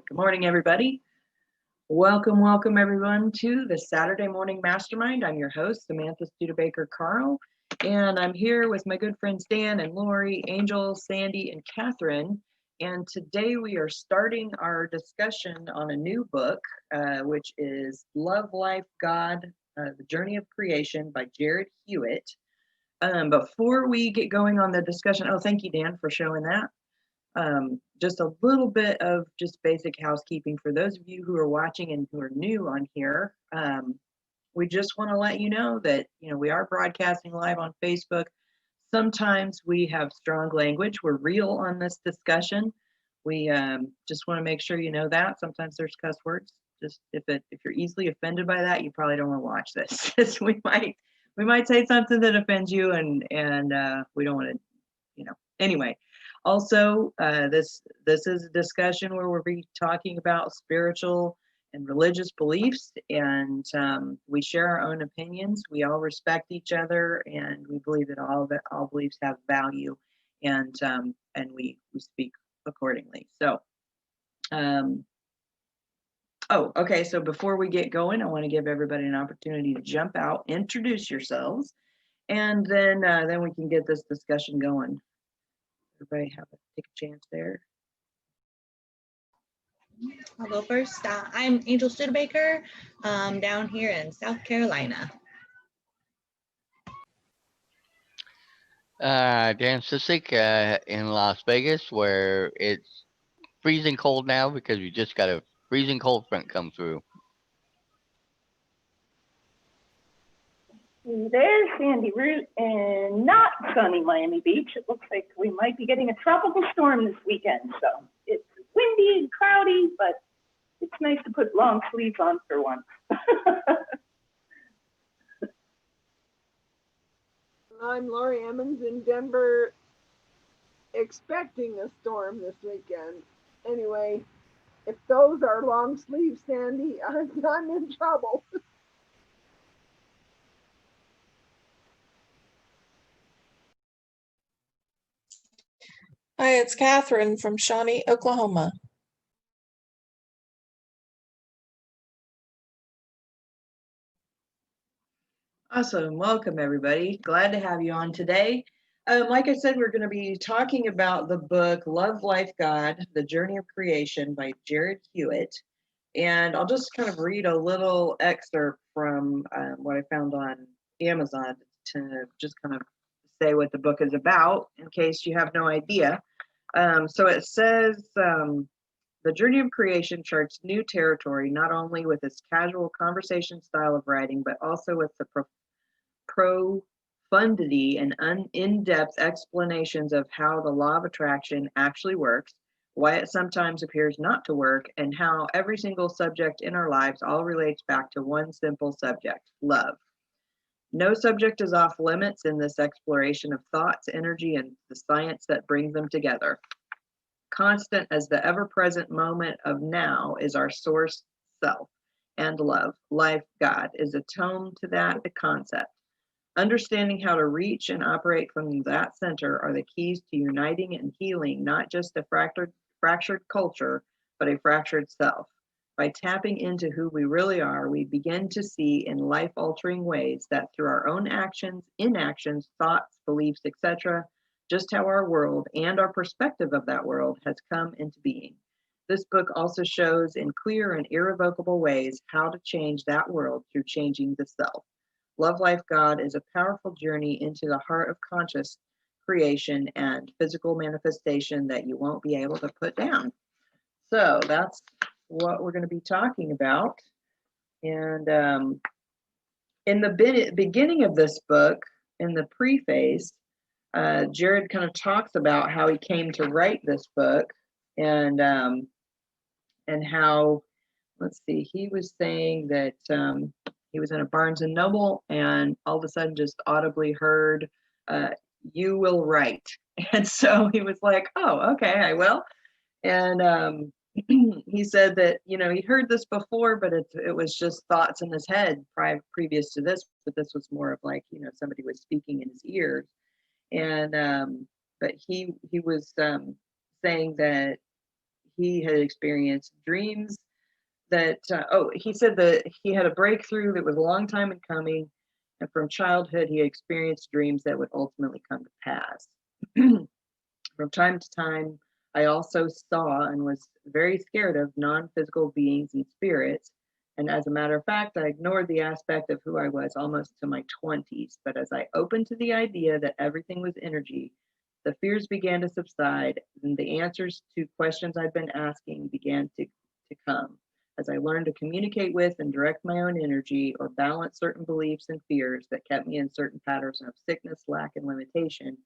Good morning, everybody. Welcome, everyone, to the Saturday Morning Mastermind. I'm your host, Samantha Studebaker-Carl, and I'm here with my good friends Dan and Lori, Angel, Sandy, and Catherine. And today we are starting our discussion on a new book, which is Love, Life, God, The Journey of Creation by Jarrad Hewett. Before we get going on the discussion, thank you, Dan, for showing that. Just a little bit of just basic housekeeping for those of you who are watching and who are new on here. We just want to let you know that, we are broadcasting live on Facebook. Sometimes we have strong language. We're real on this discussion. We just want to make sure you know that. Sometimes there's cuss words. Just if you're easily offended by that, you probably don't want to watch this. we might say something that offends you, and we don't want to, Anyway. Also, this is a discussion where we'll be talking about spiritual and religious beliefs, and we share our own opinions. We all respect each other, and we believe that all beliefs have value, and we speak accordingly. So, okay. So before we get going, I want to give everybody an opportunity to jump out, introduce yourselves, and then we can get this discussion going. Everybody take a chance there. I'll go first. I'm Angel Studebaker, down here in South Carolina. Dan Sisik in Las Vegas, where it's freezing cold now because we just got a freezing cold front come through. There's Sandy Root in not sunny Miami Beach. It looks like we might be getting a tropical storm this weekend. So it's windy and cloudy, but it's nice to put long sleeves on for once. I'm Lori Emmons in Denver, expecting a storm this weekend. Anyway, if those are long sleeves, Sandy, I'm in trouble. Hi, it's Catherine from Shawnee, Oklahoma. Awesome. Welcome, everybody. Glad to have you on today. Like I said, we're going to be talking about the book Love, Life, God, The Journey of Creation by Jarrad Hewett. And I'll just kind of read a little excerpt from what I found on Amazon to just kind of say what the book is about in case you have no idea. So it says, the Journey of Creation charts new territory, not only with its casual conversation style of writing, but also with the profundity and in-depth explanations of how the law of attraction actually works, why it sometimes appears not to work, and how every single subject in our lives all relates back to one simple subject, love. No subject is off limits in this exploration of thoughts, energy, and the science that brings them together. Constant as the ever-present moment of now is our source self, and love, life, God, is a tome to that the concept. Understanding how to reach and operate from that center are the keys to uniting and healing not just a fractured culture, but a fractured self. By tapping into who we really are, we begin to see in life-altering ways that through our own actions, inactions, thoughts, beliefs, etc., just how our world and our perspective of that world has come into being. This book also shows in clear and irrevocable ways how to change that world through changing the self. Love, Life, God is a powerful journey into the heart of conscious creation and physical manifestation that you won't be able to put down. So that's what we're going to be talking about. And in the beginning of this book, in the preface, Jarrad kind of talks about how he came to write this book, and how, let's see, he was saying that he was in a Barnes and Noble, and all of a sudden just audibly heard, "You will write," and so he was like, "Oh, okay, I will." And he said that he heard this before, but it was just thoughts in his head previous to this, but this was more of like somebody was speaking in his ears. And but he was saying that he had experienced dreams that, he said that he had a breakthrough that was a long time in coming. And from childhood, he experienced dreams that would ultimately come to pass. From time to time, I also saw and was very scared of non-physical beings and spirits. And as a matter of fact, I ignored the aspect of who I was almost to my 20s. But as I opened to the idea that everything was energy, the fears began to subside, and the answers to questions I'd been asking began to come. As I learned to communicate with and direct my own energy or balance certain beliefs and fears that kept me in certain patterns of sickness, lack, and limitation,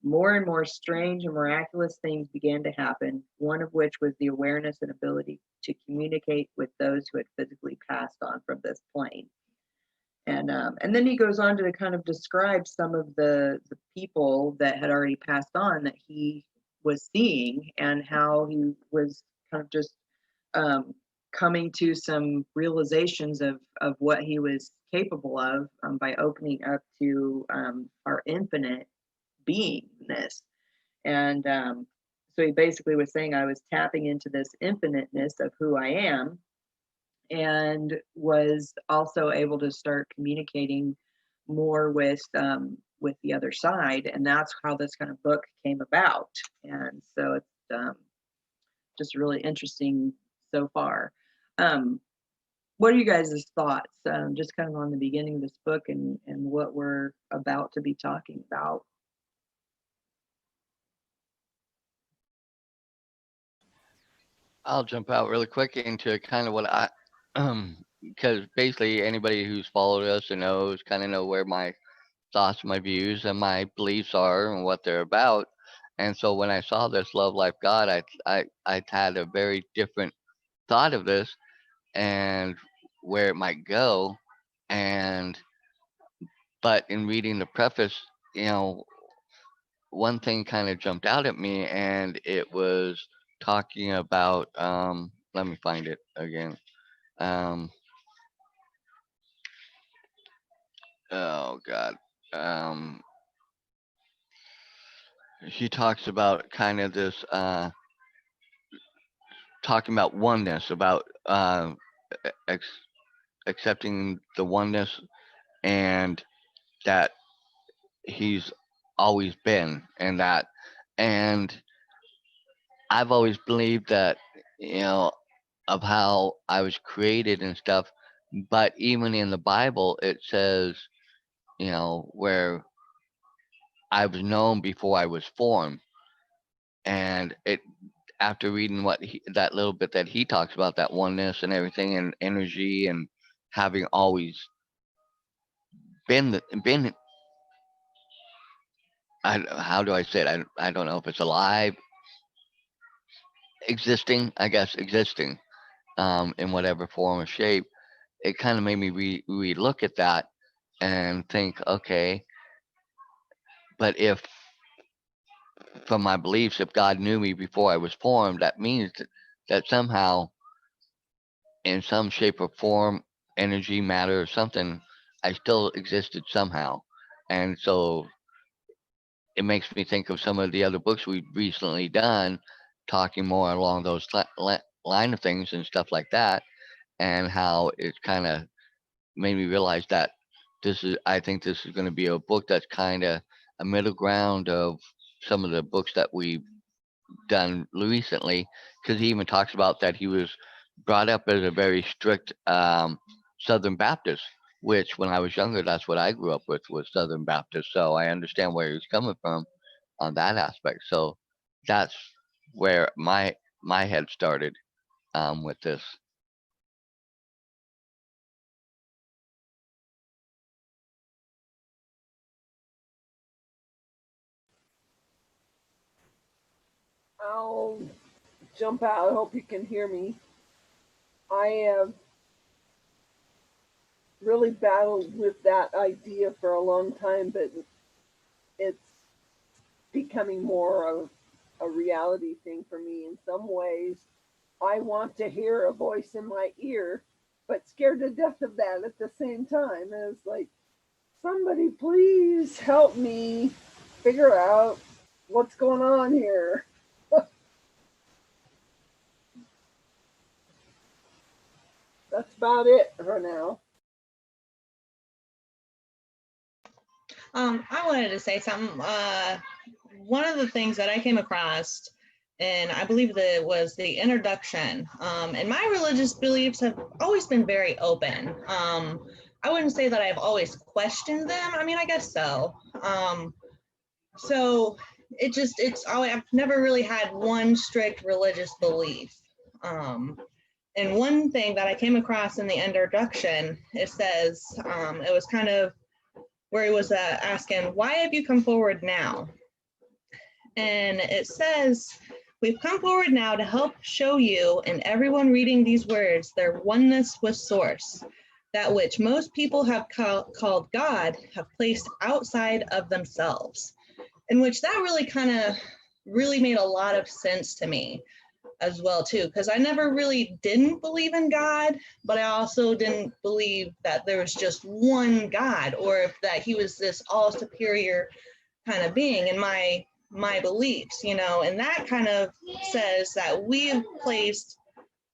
more and more strange and miraculous things began to happen, one of which was the awareness and ability to communicate with those who had physically passed on from this plane. And then he goes on to kind of describe some of the people that had already passed on that he was seeing, and how he was kind of just coming to some realizations of what he was capable of by opening up to our infinite beingness. And so he basically was saying I was tapping into this infiniteness of who I am, and was also able to start communicating more with the other side. And that's how this kind of book came about. And so it's just really interesting so far. What are you guys' thoughts, just kind of on the beginning of this book and what we're about to be talking about? I'll jump out really quick into kind of what I, because basically anybody who's followed us and knows kind of know where my thoughts, my views, and my beliefs are and what they're about. And so when I saw this Love Life God, I had a very different thought of this and where it might go. And but in reading the preface, you know, one thing kind of jumped out at me, and it was talking about let me find it again. Um, oh God. Um, he talks about kind of this talking about oneness, about ex- accepting the oneness, and that he's always been, and that, and I've always believed that, you know, of how I was created and stuff. But even in the Bible, it says, you know, where I was known before I was formed. And it, after reading that little bit that he talks about, that oneness and everything and energy and having always been, how do I say it? I don't know if it's alive, existing, I guess, existing in whatever form or shape. It kind of made me re-look at that and think, okay, but if from my beliefs, if God knew me before I was formed, that means that somehow, in some shape or form, energy, matter, or something, I still existed somehow. And so it makes me think of some of the other books we've recently done, talking more along those line of things and stuff like that, and how it's kind of made me realize that I think this is going to be a book that's kind of a middle ground of some of the books that we've done recently, because he even talks about that he was brought up as a very strict Southern Baptist, which when I was younger, that's what I grew up with, was Southern Baptist. So I understand where he's coming from on that aspect. So that's where my head started with this. I'll jump out. I hope you can hear me. I have really battled with that idea for a long time, but it's becoming more of a reality thing for me. In some ways, I want to hear a voice in my ear, but scared to death of that at the same time. And it's like, somebody please help me figure out what's going on here. That's about it for now. I wanted to say something. One of the things that I came across, and I believe that it was the introduction, and my religious beliefs have always been very open. I wouldn't say that I've always questioned them. I mean, I guess so. So I've never really had one strict religious belief. And one thing that I came across in the introduction, it says, it was kind of where he was asking, why have you come forward now? And it says, we've come forward now to help show you and everyone reading these words their oneness with Source, that which most people have called God have placed outside of themselves. In which that really made a lot of sense to me as well too, because I never really didn't believe in God, but I also didn't believe that there was just one God, or that he was this all superior kind of being in my beliefs, you know. And that kind of says that we have placed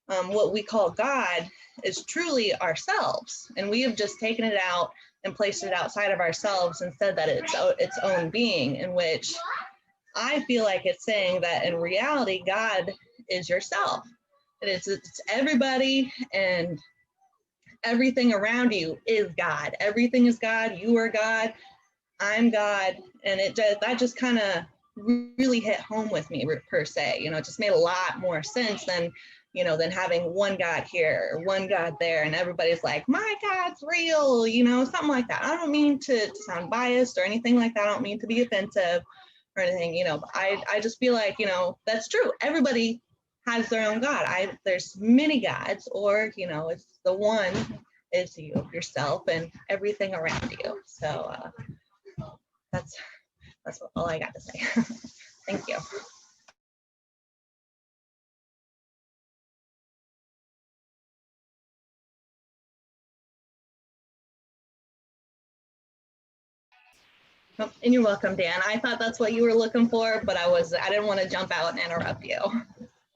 what we call God is truly ourselves, and we have just taken it out and placed it outside of ourselves and said that it's its own being, in which I feel like it's saying that in reality, God is yourself. It's everybody, and everything around you is God. Everything is God. You are God. I'm God. And that just kind of really hit home with me per se. You know, it just made a lot more sense than, you know, than having one God here or one God there, and everybody's like, my God's real, you know, something like that. I don't mean to sound biased or anything like that. I don't mean to be offensive or anything, you know, but I just feel like, you know, that's true. Everybody has their own God. There's many gods, or, you know, it's the one is you, yourself, and everything around you. So that's all I got to say. Thank you. Oh, and you're welcome, Dan. I thought that's what you were looking for, but I didn't want to jump out and interrupt you.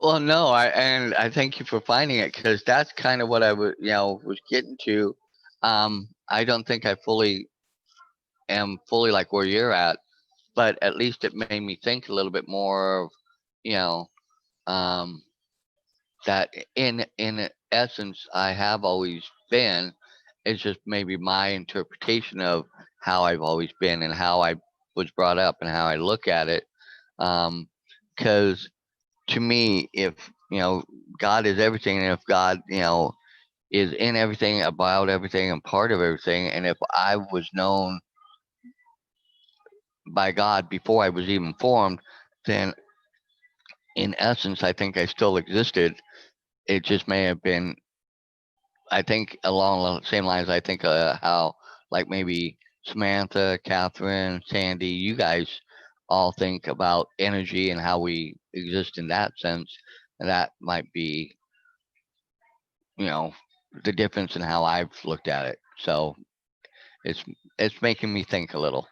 Well, no, I thank you for finding it, because that's kind of what I was getting to. I don't think I am fully like where you're at, but at least it made me think a little bit more of, you know, um, that in essence I have always been. It's just maybe my interpretation of how I've always been and how I was brought up and how I look at it. Because to me, if God is everything, and if God is in everything, about everything, and part of everything, and if I was known by God before I was even formed, then in essence I think I still existed. It just may have been, I think, along the same lines. I think how, like, maybe Samantha, Catherine, Sandy, you guys all think about energy and how we exist in that sense, and that might be, the difference in how I've looked at it. So it's making me think a little.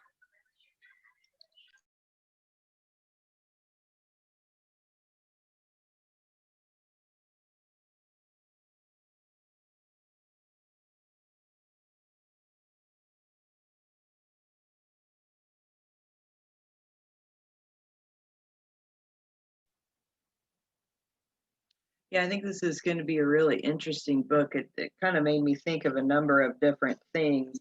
Yeah, I think this is going to be a really interesting book. It kind of made me think of a number of different things.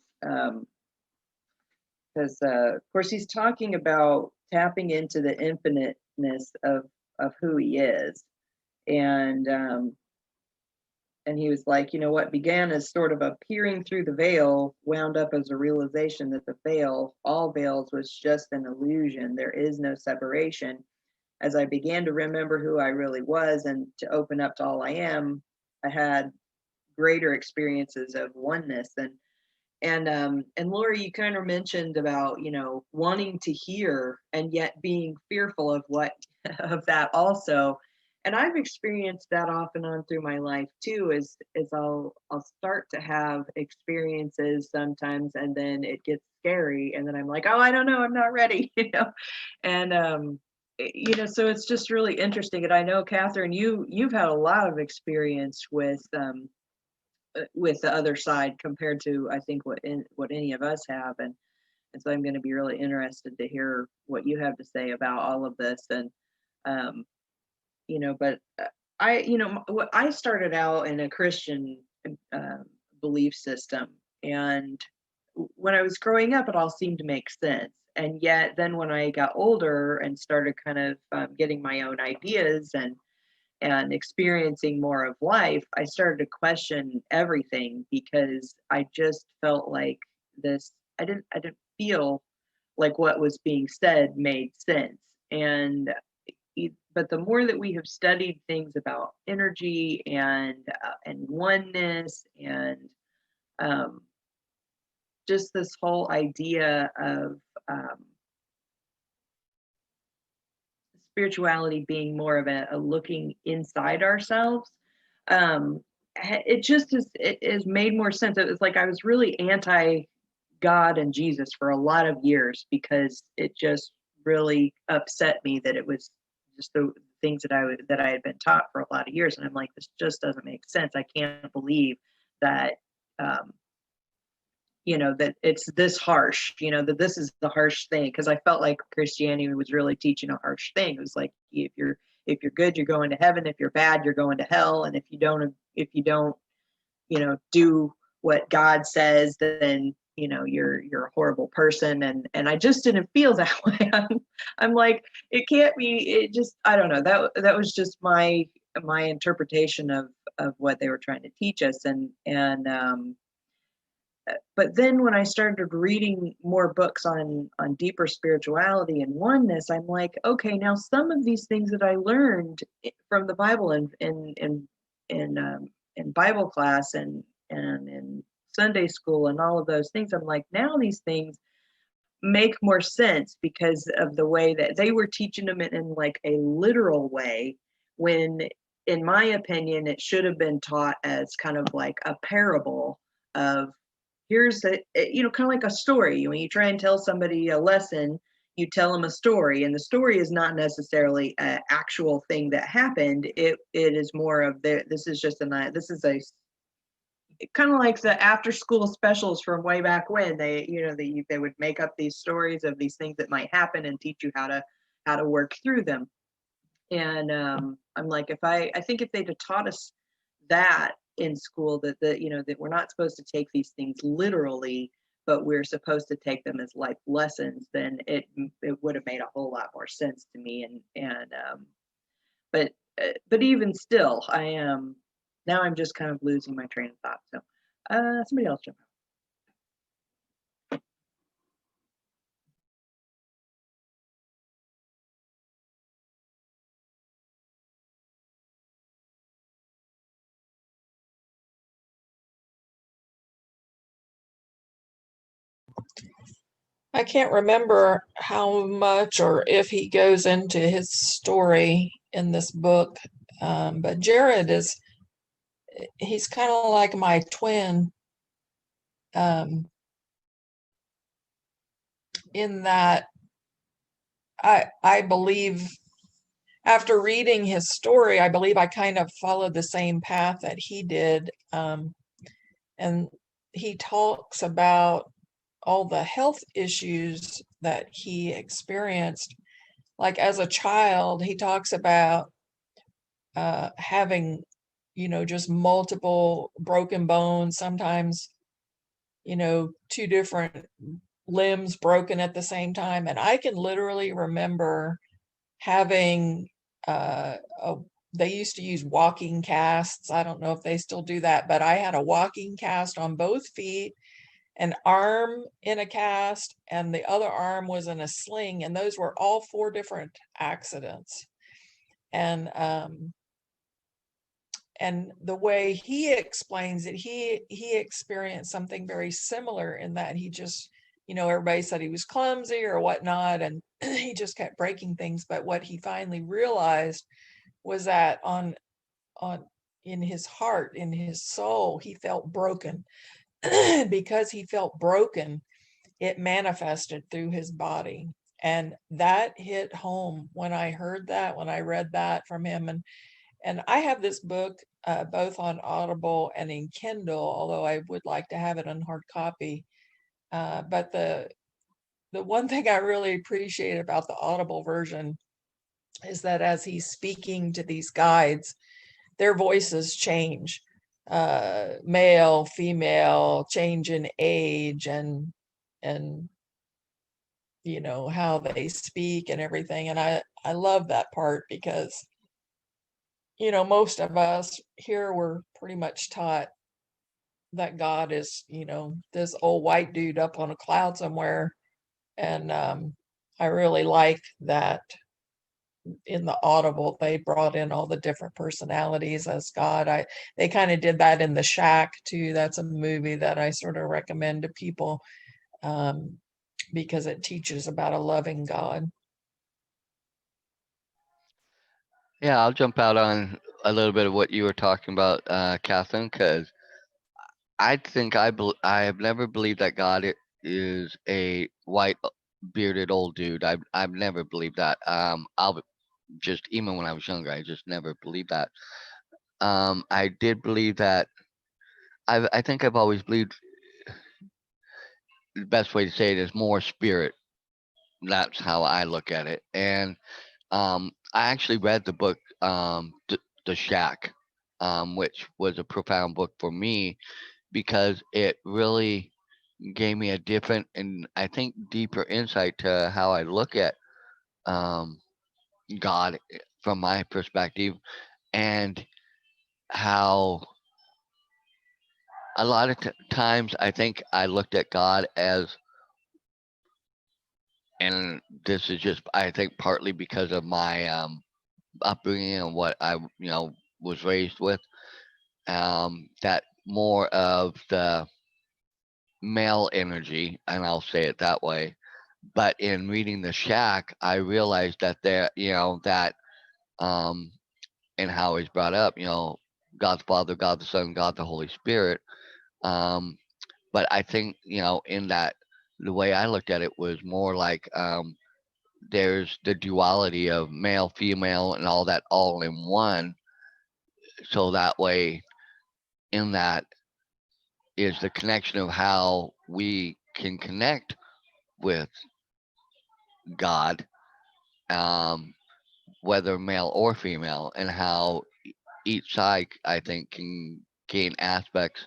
Because, of course, he's talking about tapping into the infiniteness of who he is. And he was like, what began as sort of a peering through the veil wound up as a realization that the veil, all veils, was just an illusion. There is no separation. As I began to remember who I really was and to open up to all I am, I had greater experiences of oneness. And Lori, you kind of mentioned about, wanting to hear and yet being fearful of of that also. And I've experienced that off and on through my life too, is I'll start to have experiences sometimes, and then it gets scary, and then I'm like, oh, I don't know, I'm not ready, And so it's just really interesting. And I know, Catherine, you've had a lot of experience with with the other side compared to, I think, what any of us have. And so I'm going to be really interested to hear what you have to say about all of this. And, but what I started out in a Christian belief system. And when I was growing up, it all seemed to make sense. And yet then when I got older and started kind of getting my own ideas and experiencing more of life, I started to question everything, because I just felt like I didn't feel like what was being said made sense. But the more that we have studied things about energy and oneness and just this whole idea of spirituality being more of a looking inside ourselves, it has made more sense. It was like I was really anti God and Jesus for a lot of years, because it just really upset me that it was just the things that I had been taught for a lot of years. And I'm like, this just doesn't make sense. I can't believe that that it's this harsh, that this is the harsh thing, because I felt like Christianity was really teaching a harsh thing. It was like, if you're good, you're going to heaven. If you're bad, you're going to hell. And if you don't do what God says, then you're a horrible person. And I just didn't feel that way. I'm like, it can't be. It just, I don't know, that was just my interpretation of what they were trying to teach us. But then when I started reading more books on deeper spirituality and oneness, I'm like, okay, now some of these things that I learned from the Bible and in Bible class and in Sunday school and all of those things, I'm like, now these things make more sense because of the way that they were teaching them in like a literal way, when in my opinion it should have been taught as kind of like a parable of, here's kind of like a story. When you try and tell somebody a lesson, you tell them a story, and the story is not necessarily an actual thing that happened. It is more of this is a kind of like the after school specials from way back when they would make up these stories of these things that might happen and teach you how to work through them. And I'm like, I think if they'd have taught us that in school, that we're not supposed to take these things literally, but we're supposed to take them as life lessons, then it would have made a whole lot more sense to me. But even still, I am now I'm just kind of losing my train of thought. So somebody else jump in. I can't remember how much or if he goes into his story in this book, but Jarrad he's kind of like my twin, in that I believe, after reading his story, I believe I kind of followed the same path that he did. And he talks about all the health issues that he experienced. Like as a child, he talks about having, just multiple broken bones, sometimes, two different limbs broken at the same time. And I can literally remember having they used to use walking casts. I don't know if they still do that, but I had a walking cast on both feet, an arm in a cast, and the other arm was in a sling. And those were all 4 different accidents. And the way he explains it, he experienced something very similar, in that he just, everybody said he was clumsy or whatnot, and he just kept breaking things. But what he finally realized was that in his heart, in his soul, he felt broken. Because he felt broken, it manifested through his body. And that hit home when I heard that, when I read that from him. And I have this book both on Audible and in Kindle, although I would like to have it on hard copy. But the one thing I really appreciate about the Audible version is that as he's speaking to these guides, their voices change, male, female, change in age, and you know, how they speak and everything. And I love that part because, you know, most of us here were pretty much taught that God is, you know, this old white dude up on a cloud somewhere. And I really like that in the Audible they brought in all the different personalities as God. They kind of did that in The Shack too. That's a movie that I sort of recommend to people, because it teaches about a loving God. Yeah, I'll jump out on a little bit of what you were talking about, Catherine, because I think I have never believed that is a white bearded old dude. I've never believed that. I'll just even when I was younger, I just never believed that. I did believe that. I think I've always believed the best way to say it is more spirit. That's how I look at it. And I actually read the book, The Shack, which was a profound book for me because it really gave me a different and I think deeper insight to how I look at um, God from my perspective, and how a lot of times I think I looked at God as, and this is just I think partly because of my upbringing and what I was raised with, that more of the male energy, and I'll say it that way. But in reading The Shack, I realized that that um, and how he's brought up, God the Father, God the Son, God the Holy Spirit. Um, but I think in that the way I looked at it was more like there's the duality of male, female, and all that all in one. So that way, in that is the connection of how we can connect with God, um, whether male or female, and how each side I think can gain aspects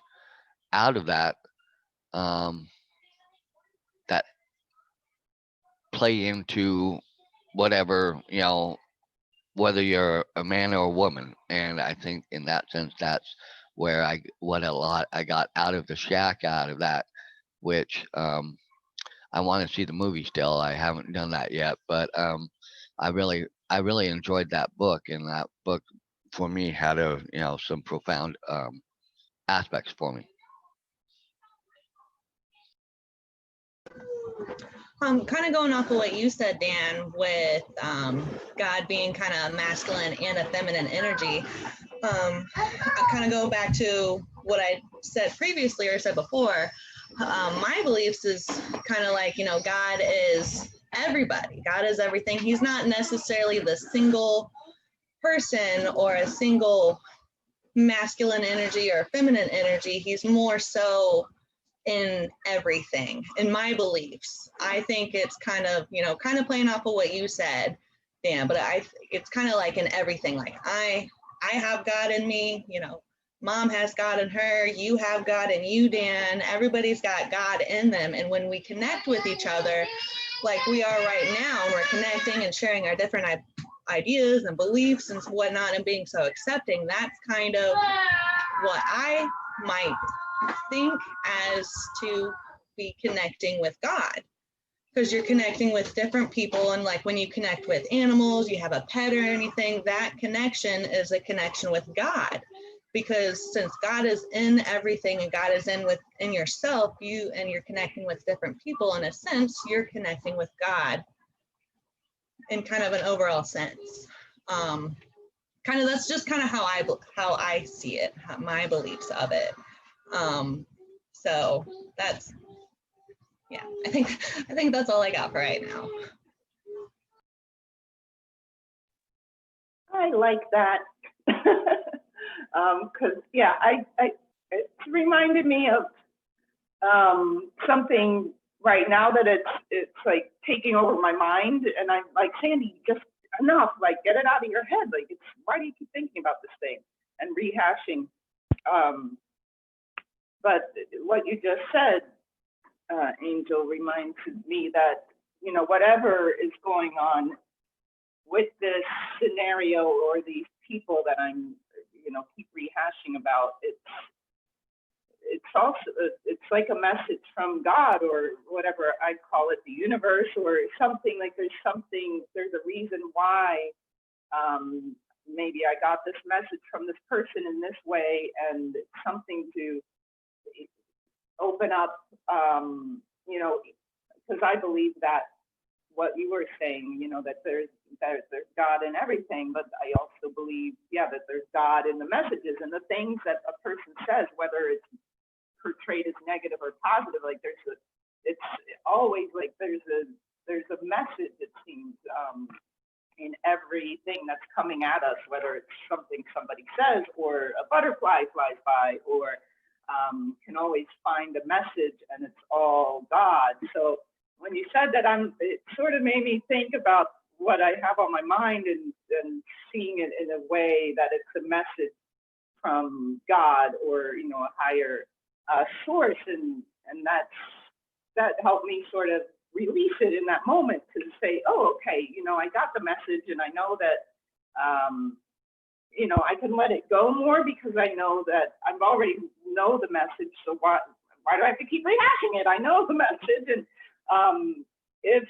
out of that, um, that play into whatever whether you're a man or a woman. And I think in that sense, that's where I got out of The Shack, out of that, which I want to see the movie still. I haven't done that yet, but I really enjoyed that book, and that book for me had some profound aspects for me. Kind of going off of what you said, Dan, with God being kind of masculine and a feminine energy. I kind of go back to what I said previously or said before. My beliefs is kind of like, God is everybody. God is everything. He's not necessarily the single person or a single masculine energy or feminine energy. He's more so in everything, in my beliefs. I think it's kind of playing off of what you said, Dan, but it's kind of like in everything. Like I have God in me, Mom has God in her, you have God in you, Dan. Everybody's got God in them. And when we connect with each other, like we are right now, and we're connecting and sharing our different ideas and beliefs and whatnot, and being so accepting, that's kind of what I might think as to be connecting with God, because you're connecting with different people. And like when you connect with animals, you have a pet or anything, that connection is a connection with God, because since God is in everything and God is in yourself, you're connecting with different people. In a sense, you're connecting with God in kind of an overall sense. That's just kind of how I see it, my beliefs of it. So that's, yeah, I think that's all I got for right now. I like that. Because it's reminded me of something right now that it's like taking over my mind, and I'm like, Sandy, just enough, like get it out of your head. Like, why do you keep thinking about this thing and rehashing? But what you just said, Angel, reminds me that, whatever is going on with this scenario or these people that I'm, keep rehashing about, it's also, it's like a message from God, or whatever I call it, the universe, or something. Like there's a reason why maybe I got this message from this person in this way, and it's something to open up, because I believe that what you were saying, that there's God in everything, but I also believe, that there's God in the messages and the things that a person says, whether it's portrayed as negative or positive. Like it's always like there's a message, it seems, in everything that's coming at us, whether it's something somebody says or a butterfly flies by, or can always find a message, and it's all God. So when you said that, it sort of made me think about what I have on my mind, and seeing it in a way that it's a message from God, or a higher source, and that helped me sort of release it in that moment, to say, oh, okay, I got the message, and I know that I can let it go more, because I know that I've already know the message. So why do I have to keep rehashing it? I know the message, and if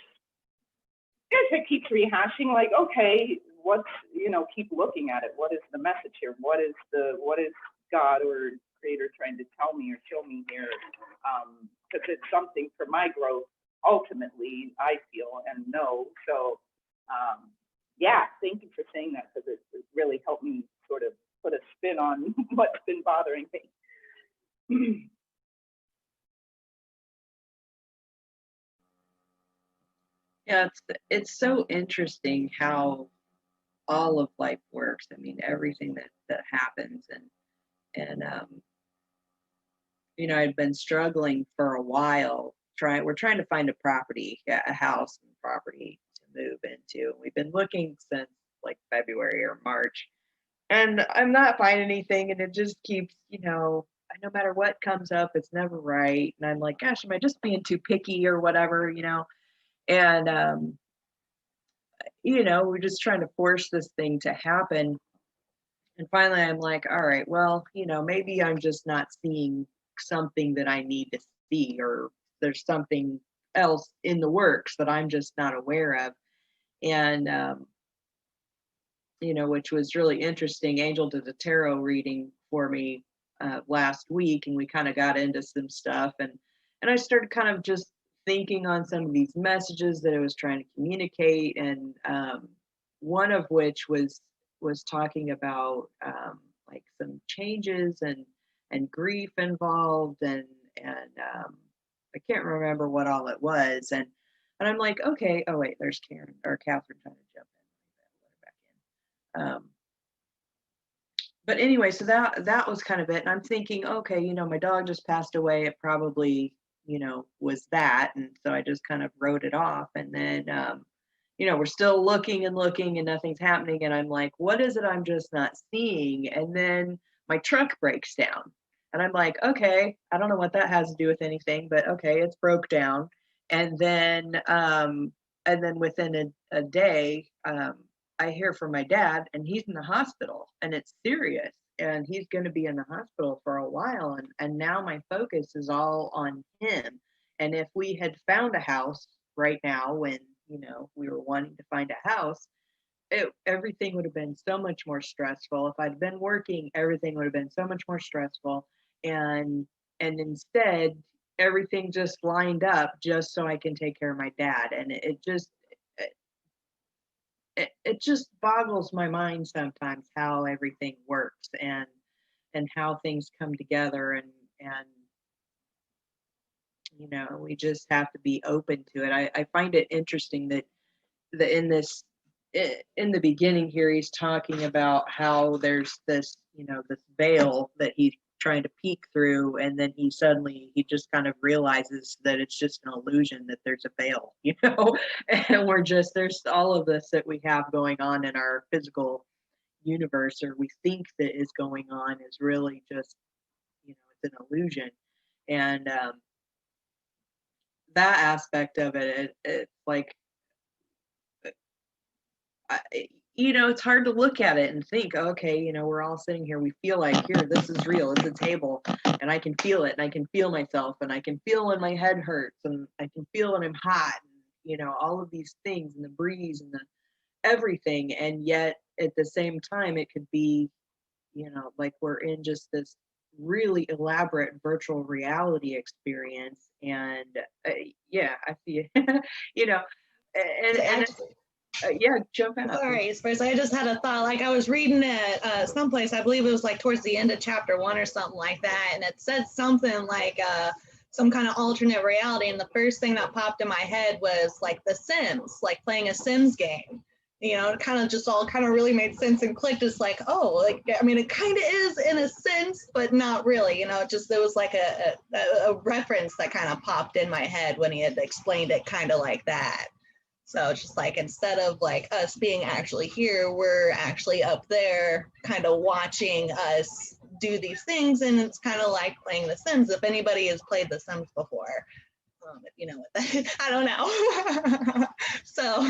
it keeps rehashing, like, okay, what's, keep looking at it. What is the message here? What is God or Creator trying to tell me or show me here? Because it's something for my growth, ultimately, I feel and know. So, thank you for saying that, because it really helped me sort of put a spin on what's been bothering me. Yeah, it's so interesting how all of life works. I mean, everything that happens, and I'd been struggling for a while. We're trying to find a house and property to move into. We've been looking since like February or March, and I'm not finding anything, and it just keeps, no matter what comes up, it's never right. And I'm like, gosh, am I just being too picky or whatever, And we're just trying to force this thing to happen. And finally, I'm like, all right, well, maybe I'm just not seeing something that I need to see, or there's something else in the works that I'm just not aware of. And, which was really interesting. Angel did a tarot reading for me last week, and we kind of got into some stuff. And I started kind of just thinking on some of these messages that I was trying to communicate. And one of which was talking about like some changes and grief involved, and I can't remember what all it was. And I'm like, okay, oh wait, there's Karen or Catherine trying to jump in. But anyway, so that was kind of it. And I'm thinking, okay, my dog just passed away. It probably, was that. And so I just kind of wrote it off. And then, we're still looking and looking, and nothing's happening. And I'm like, what is it I'm just not seeing? And then my truck breaks down. And I'm like, okay, I don't know what that has to do with anything, but okay, it's broke down. And then within a day, I hear from my dad, and he's in the hospital, and it's serious, and he's going to be in the hospital for a while. And now my focus is all on him. And if we had found a house right now, when, we were wanting to find a house, everything would have been so much more stressful. If I'd been working, everything would have been so much more stressful. And instead, everything just lined up just so I can take care of my dad. And it just boggles my mind sometimes how everything works, and how things come together, and we just have to be open to it. I find it interesting that in this in the beginning here, he's talking about how there's this, this veil that he's trying to peek through, and then he just kind of realizes that it's just an illusion, that there's a veil, and there's all of this that we have going on in our physical universe, or we think that is going on, is really just, it's an illusion. And that aspect of it's like, it's hard to look at it and think, okay, we're all sitting here, we feel like, here, this is real, it's a table, and I can feel it, and I can feel myself, and I can feel when my head hurts, and I can feel when I'm hot, and, all of these things, and the breeze, and the everything. And yet at the same time, it could be, like we're in just this really elaborate virtual reality experience. And yeah, I see it, and yeah, jump out. Sorry, Spurs. I just had a thought. Like I was reading it someplace. I believe it was like towards the end of chapter 1 or something like that, and it said something like some kind of alternate reality. And the first thing that popped in my head was like The Sims, like playing a Sims game. It kind of just all kind of really made sense and clicked. It's like, oh, like I mean, it kind of is in a sense, but not really. Just there was like a reference that kind of popped in my head when he had explained it, kind of like that. So it's just like, instead of like us being actually here, we're actually up there kind of watching us do these things. And it's kind of like playing The Sims. If anybody has played The Sims before, if you know what that, I don't know. So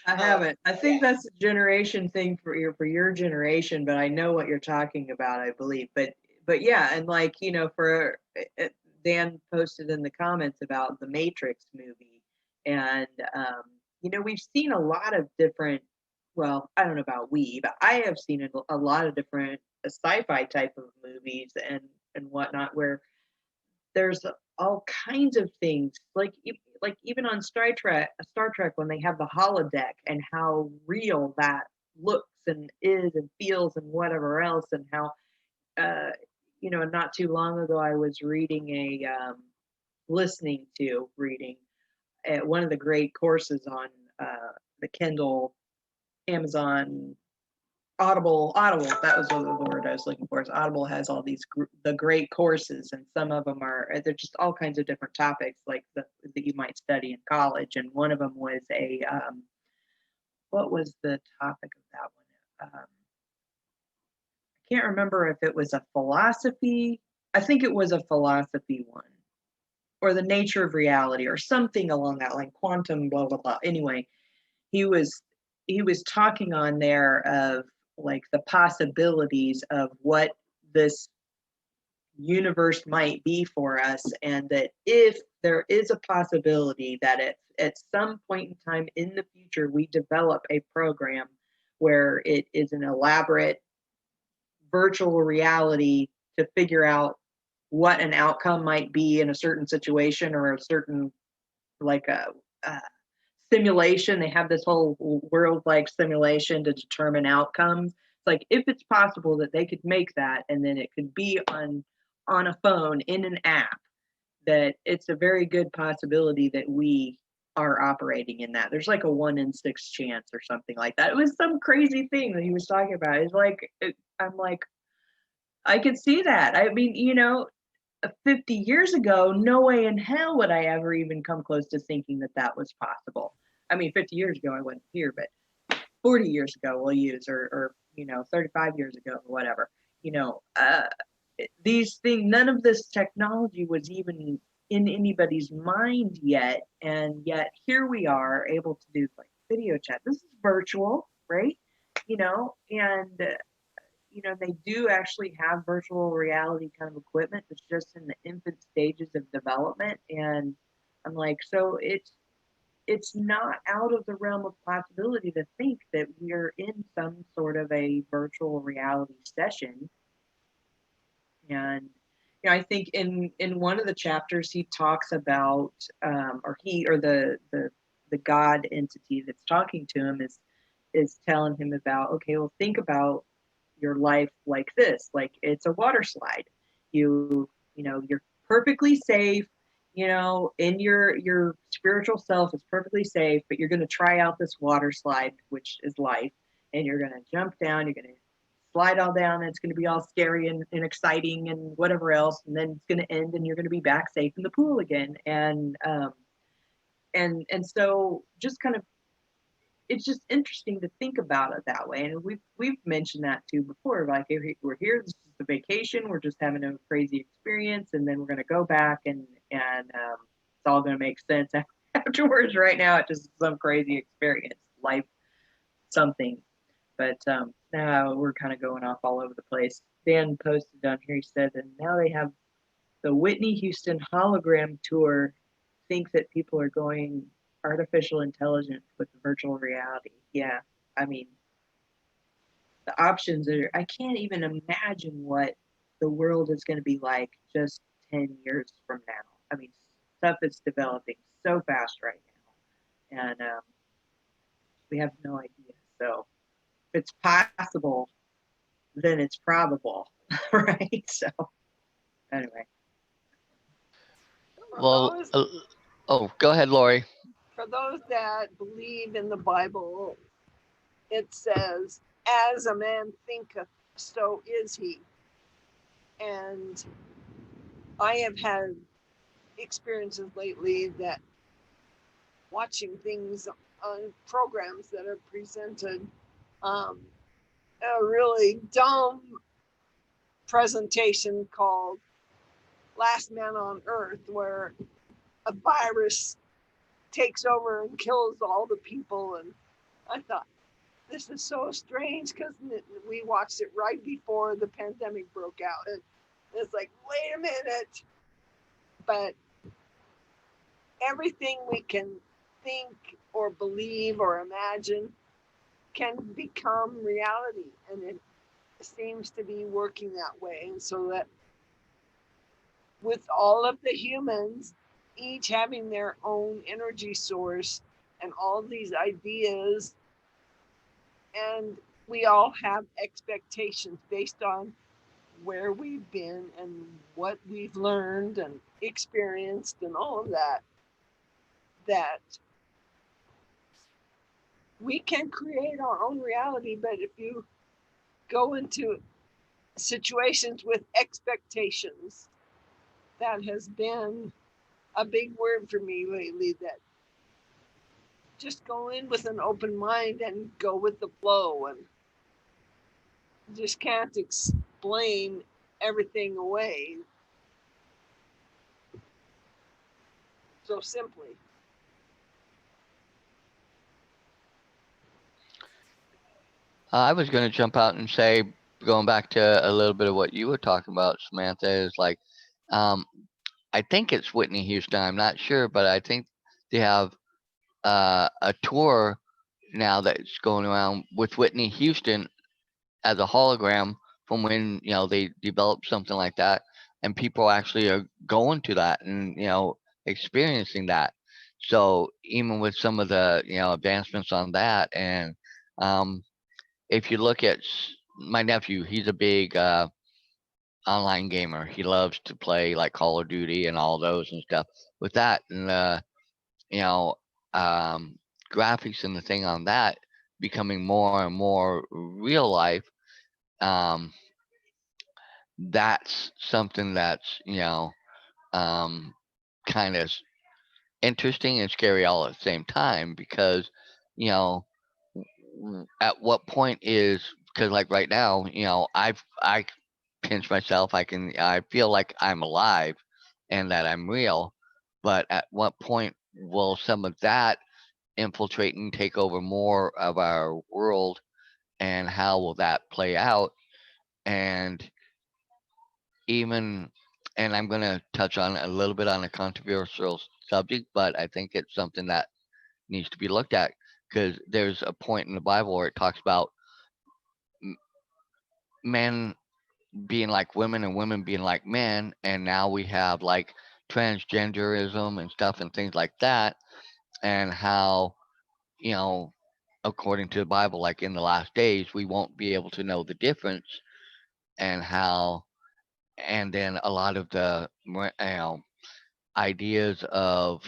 I haven't. I think that's a generation thing for your generation, but I know what you're talking about, I believe. But yeah, and like, for Dan posted in the comments about the Matrix movie. And, we've seen a lot of different, well, I don't know about but I have seen a lot of different sci-fi type of movies and whatnot, where there's all kinds of things, like even on Star Trek, when they have the holodeck, and how real that looks and is and feels and whatever else, and how, not too long ago, I was reading reading one of the great courses on the Kindle, Amazon, Audible. That was the word I was looking for. Is Audible has all these the great courses, and some of them they're just all kinds of different topics, like that you might study in college. And one of them was what was the topic of that one? I can't remember if it was a philosophy. I think it was a philosophy one, or the nature of reality, or something along that line, quantum, blah, blah, blah. Anyway, he was talking on there of like the possibilities of what this universe might be for us, and that if there is a possibility that at some point in time in the future, we develop a program where it is an elaborate virtual reality to figure out what an outcome might be in a certain situation, or a certain, like a simulation. They have this whole world like simulation to determine outcomes. It's like, if it's possible that they could make that, and then it could be on a phone in an app, that it's a very good possibility that we are operating in that. There's like a 1 in 6 chance or something like that. It was some crazy thing that he was talking about. It's like, I'm like, I could see that. I mean, 50 years ago, no way in hell would I ever even come close to thinking that that was possible. I mean, 50 years ago, I wasn't here, but 40 years ago, we'll use, or 35 years ago, or whatever. These things, none of this technology was even in anybody's mind yet. And yet here we are, able to do like video chat. This is virtual, right? And they do actually have virtual reality kind of equipment that's just in the infant stages of development. And I'm like, so it's not out of the realm of possibility to think that we're in some sort of a virtual reality session. And I think in one of the chapters, he talks about, or the God entity that's talking to him is telling him about, okay, well, think about your life like this, like it's a water slide. You're perfectly safe. you know, in your spiritual self is perfectly safe, but you're going to try out this water slide, which is life, and you're going to jump down, you're going to slide all down, and it's going to be all scary and exciting and whatever else, and then it's going to end, and you're going to be back safe in the pool again. And so just kind of, it's just interesting to think about it that way. And we've mentioned that too before. Like, if we're here, this is the vacation. We're just having a crazy experience, and then we're going to go back, and it's all going to make sense afterwards. Right now, it's just some crazy experience, life, something. But now we're kind of going off all over the place. Dan posted on here. He said, and now they have the Whitney Houston hologram tour. Think that people are going artificial intelligence with virtual reality. Yeah, I mean, the options are, I can't even imagine what the world is going to be like just 10 years from now. I mean, stuff is developing so fast right now. And we have no idea. So if it's possible, then it's probable, right? So anyway. Well, oh, go ahead, Lori. For those that believe in the Bible, it says, as a man thinketh, so is he. And I have had experiences lately that watching things on programs that are presented, a really dumb presentation called Last Man on Earth, where a virus takes over and kills all the people. And I thought, this is so strange, because we watched it right before the pandemic broke out. And it's like, wait a minute. But everything we can think or believe or imagine can become reality. And it seems to be working that way. And so that with all of the humans, each having their own energy source and all these ideas, and we all have expectations based on where we've been and what we've learned and experienced and all of that, that we can create our own reality. But if you go into situations with expectations, that has been a big word for me lately, that just go in with an open mind and go with the flow, and just can't explain everything away so simply. I was going to jump out and say, going back to a little bit of what you were talking about, Samantha, is like, I think it's Whitney Houston. I'm not sure, but I think they have a tour now that's going around with Whitney Houston as a hologram from when, you know, they developed something like that, and people actually are going to that and, you know, experiencing that. So even with some of the, you know, advancements on that, and if you look at my nephew, he's a big online gamer. He loves to play like Call of Duty and all those and stuff. With that, and you know, graphics and the thing on that becoming more and more real life, that's something that's, you know, kind of interesting and scary all at the same time, because, you know, at what point is, because like right now, you know, I pinch myself, I feel like I'm alive and that I'm real, but at what point will some of that infiltrate and take over more of our world, and how will that play out? And even, and I'm going to touch on a little bit on a controversial subject, but I think it's something that needs to be looked at, because there's a point in the Bible where it talks about men being like women and women being like men, and now we have like transgenderism and stuff and things like that, and how, you know, according to the Bible, like in the last days we won't be able to know the difference, and how, and then a lot of the, you know, ideas of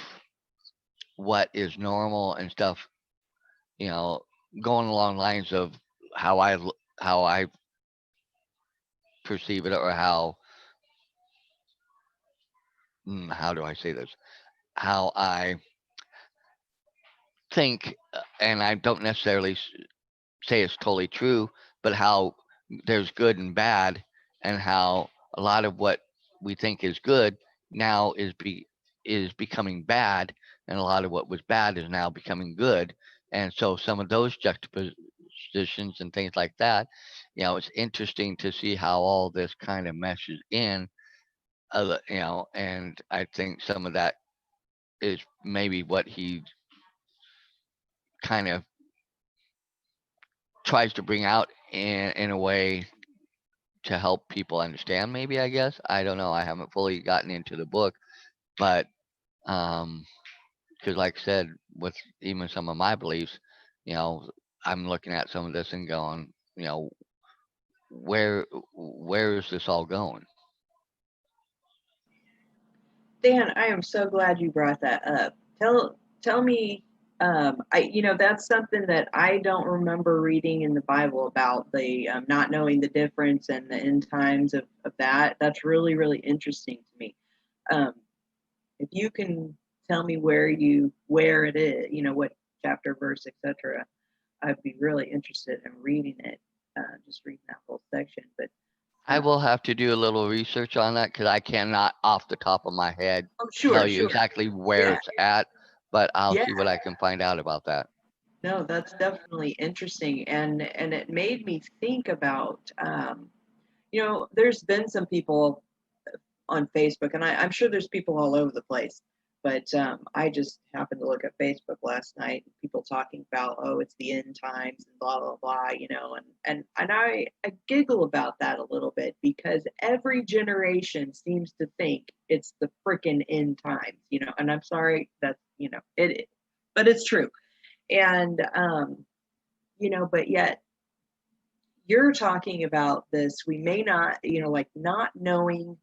what is normal and stuff, you know, going along lines of how I perceive it, or how do I say this? How I think, and I don't necessarily say it's totally true, but how there's good and bad, and how a lot of what we think is good now is becoming bad, and a lot of what was bad is now becoming good. And so some of those juxtapositions and things like that, it's interesting to see how all this kind of meshes in. And I think some of that is maybe what he kind of tries to bring out in a way to help people understand, maybe, I guess. I don't know. I haven't fully gotten into the book, but because like I said, with even some of my beliefs, you know, I'm looking at some of this and going, where where is this all going? Dan, I am so glad you brought that up. Tell me, that's something that I don't remember reading in the Bible about the not knowing the difference and the end times of that. That's really, really interesting to me. Um, if you can tell me where it is, what chapter, verse, etc., I'd be really interested in reading it, just reading that whole section. But I will have to do a little research on that because I cannot, off the top of my head, oh, tell sure, you sure, exactly where yeah, it's at, but I'll yeah. see what I can find out about that. No, that's definitely interesting, and it made me think about, there's been some people on Facebook, and I'm sure there's people all over the place, but I just happened to look at Facebook last night, and people talking about, oh, it's the end times and blah blah blah, and I giggle about that a little bit because every generation seems to think it's the freaking end times, and I'm sorry that it, but it's true, and but yet you're talking about this, we may not, like not knowing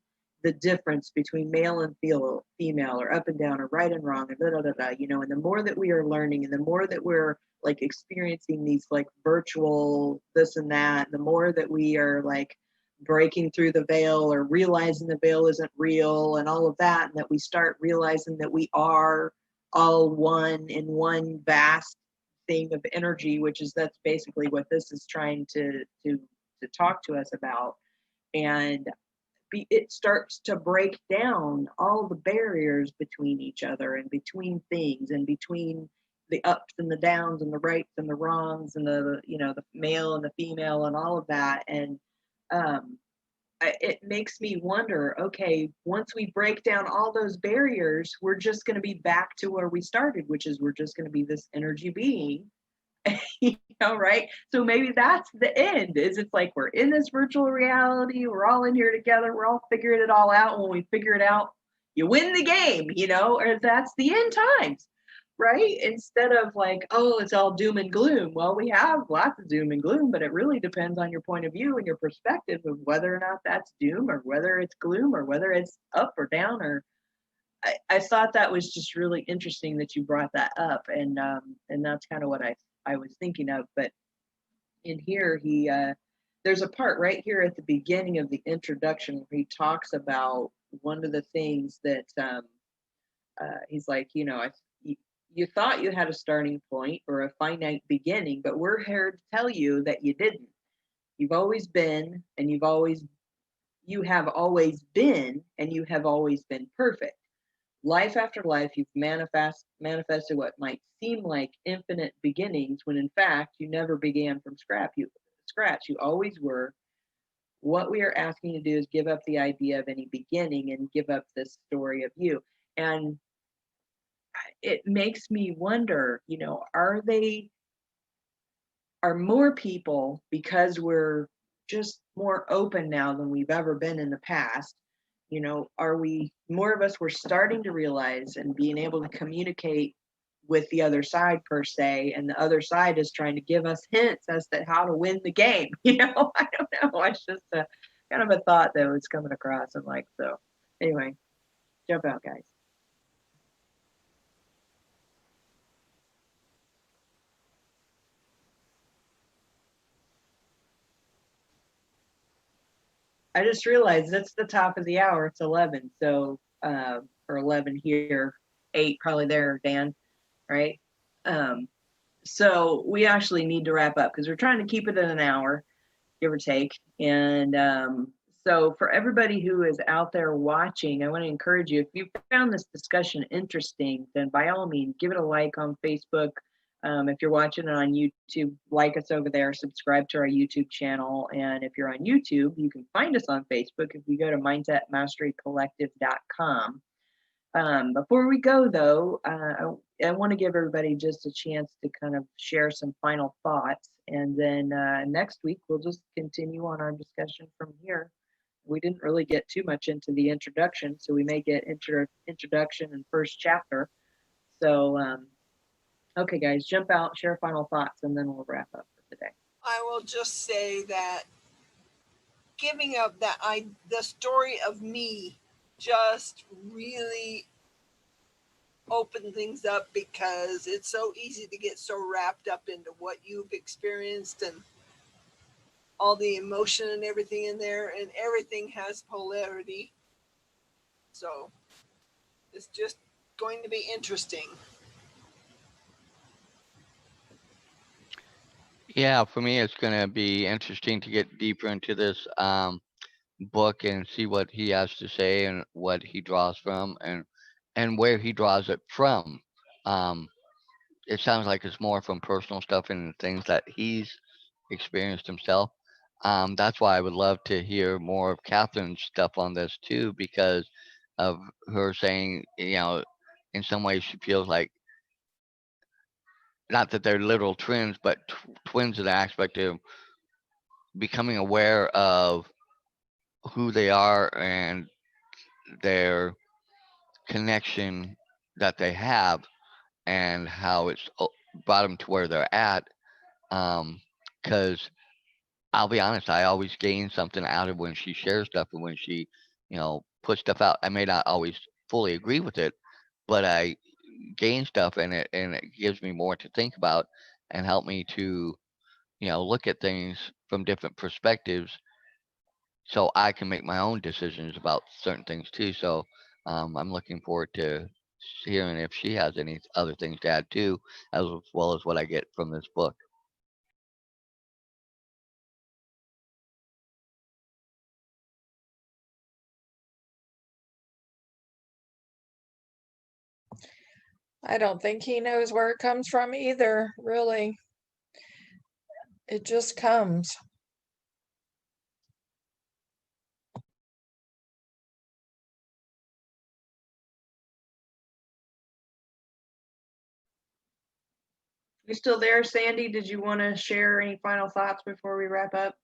the difference between male and female, or up and down, or right and wrong, and da da da da, and the more that we are learning, and the more that we're like experiencing these like virtual this and that, the more that we are like breaking through the veil, or realizing the veil isn't real, and all of that, and that we start realizing that we are all one in one vast thing of energy, which is that's basically what this is trying to talk to us about. And it starts to break down all the barriers between each other, and between things, and between the ups and the downs, and the rights and the wrongs, and the male and the female, and all of that. And um it makes me wonder, okay, once we break down all those barriers, we're just going to be back to where we started, which is we're just going to be this energy being. Right? So maybe that's the end, is it's like we're in this virtual reality, we're all in here together, we're all figuring it all out. When we figure it out, you win the game, or that's the end times, right? Instead of like, oh, it's all doom and gloom. Well, we have lots of doom and gloom, but it really depends on your point of view and your perspective of whether or not that's doom, or whether it's gloom, or whether it's up or down. Or I thought that was just really interesting that you brought that up, and that's kind of what I was thinking of. But in here, there's a part right here at the beginning of the introduction where he talks about one of the things that he's like, you thought you had a starting point or a finite beginning, but we're here to tell you that you didn't. You've always been, and you have always been, and you have always been perfect. Life after life, you've manifested what might seem like infinite beginnings, when in fact you never began from scratch. You always were. What we are asking you to do is give up the idea of any beginning, and give up this story of you. And it makes me wonder, are more people, because we're just more open now than we've ever been in the past, are we, more of us, we're starting to realize and being able to communicate with the other side, per se, and the other side is trying to give us hints as to how to win the game. I don't know, it's just kind of a thought that was coming across. I'm like, so anyway, jump out, guys. I just realized it's the top of the hour. It's 11. So, or 11 here, 8 probably there, Dan, right? So we actually need to wrap up because we're trying to keep it in an hour, give or take. And so for everybody who is out there watching, I want to encourage you, if you found this discussion interesting, then by all means, give it a like on Facebook. If you're watching it on YouTube, like us over there, subscribe to our YouTube channel. And if you're on YouTube, you can find us on Facebook if you go to mindsetmasterycollective.com. Before we go, though, I want to give everybody just a chance to kind of share some final thoughts. And then next week, we'll just continue on our discussion from here. We didn't really get too much into the introduction, so we may get introduction and first chapter. So, okay, guys, jump out, share final thoughts, and then we'll wrap up for today. I will just say that giving up the story of me just really opened things up, because it's so easy to get so wrapped up into what you've experienced and all the emotion and everything in there, and everything has polarity. So it's just going to be interesting. Yeah, for me, it's going to be interesting to get deeper into this book and see what he has to say and what he draws from and where he draws it from. Um, it sounds like it's more from personal stuff and things that he's experienced himself. That's why I would love to hear more of Catherine's stuff on this too, because of her saying, in some ways she feels like, not that they're literal twins, but twins in the aspect of becoming aware of who they are and their connection that they have and how it's brought them to where they're at. Because I'll be honest, I always gain something out of when she shares stuff and when she, puts stuff out. I may not always fully agree with it, but I gain stuff in it, and it gives me more to think about and help me to, look at things from different perspectives so I can make my own decisions about certain things too. So I'm looking forward to hearing if she has any other things to add too, as well as what I get from this book. I don't think he knows where it comes from either, really. It just comes. You still there, Sandy? Did you want to share any final thoughts before we wrap up?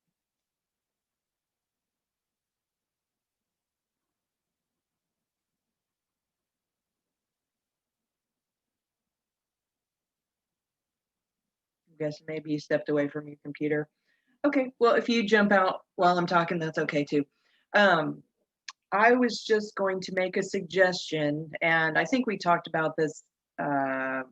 I guess maybe you stepped away from your computer. Okay, well, if you jump out while I'm talking, that's okay too. I was just going to make a suggestion, and I think we talked about this, I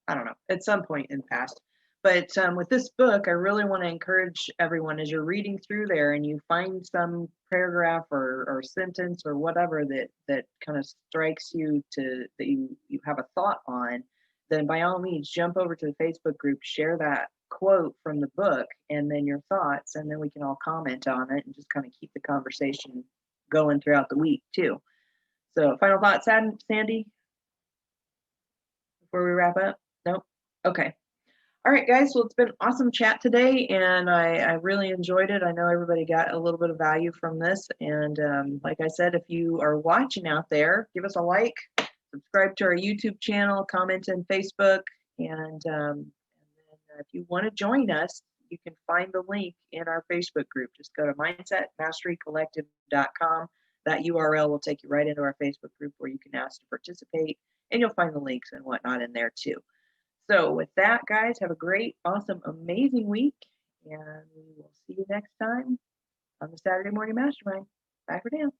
don't know, at some point in the past. But with this book, I really want to encourage everyone as you're reading through there and you find some paragraph or sentence or whatever that kind of strikes you that you have a thought on, then by all means jump over to the Facebook group, share that quote from the book and then your thoughts, and then we can all comment on it and just kind of keep the conversation going throughout the week too. So final thoughts, Sandy, before we wrap up? Nope. Okay. All right, guys. Well, it's been an awesome chat today, and I really enjoyed it. I know everybody got a little bit of value from this. And like I said, if you are watching out there, give us a like, subscribe to our YouTube channel, comment on Facebook, and then if you want to join us, you can find the link in our Facebook group. Just go to mindsetmasterycollective.com. That URL will take you right into our Facebook group where you can ask to participate, and you'll find the links and whatnot in there too. So with that, guys, have a great, awesome, amazing week, and we will see you next time on the Saturday Morning Mastermind. Bye for now.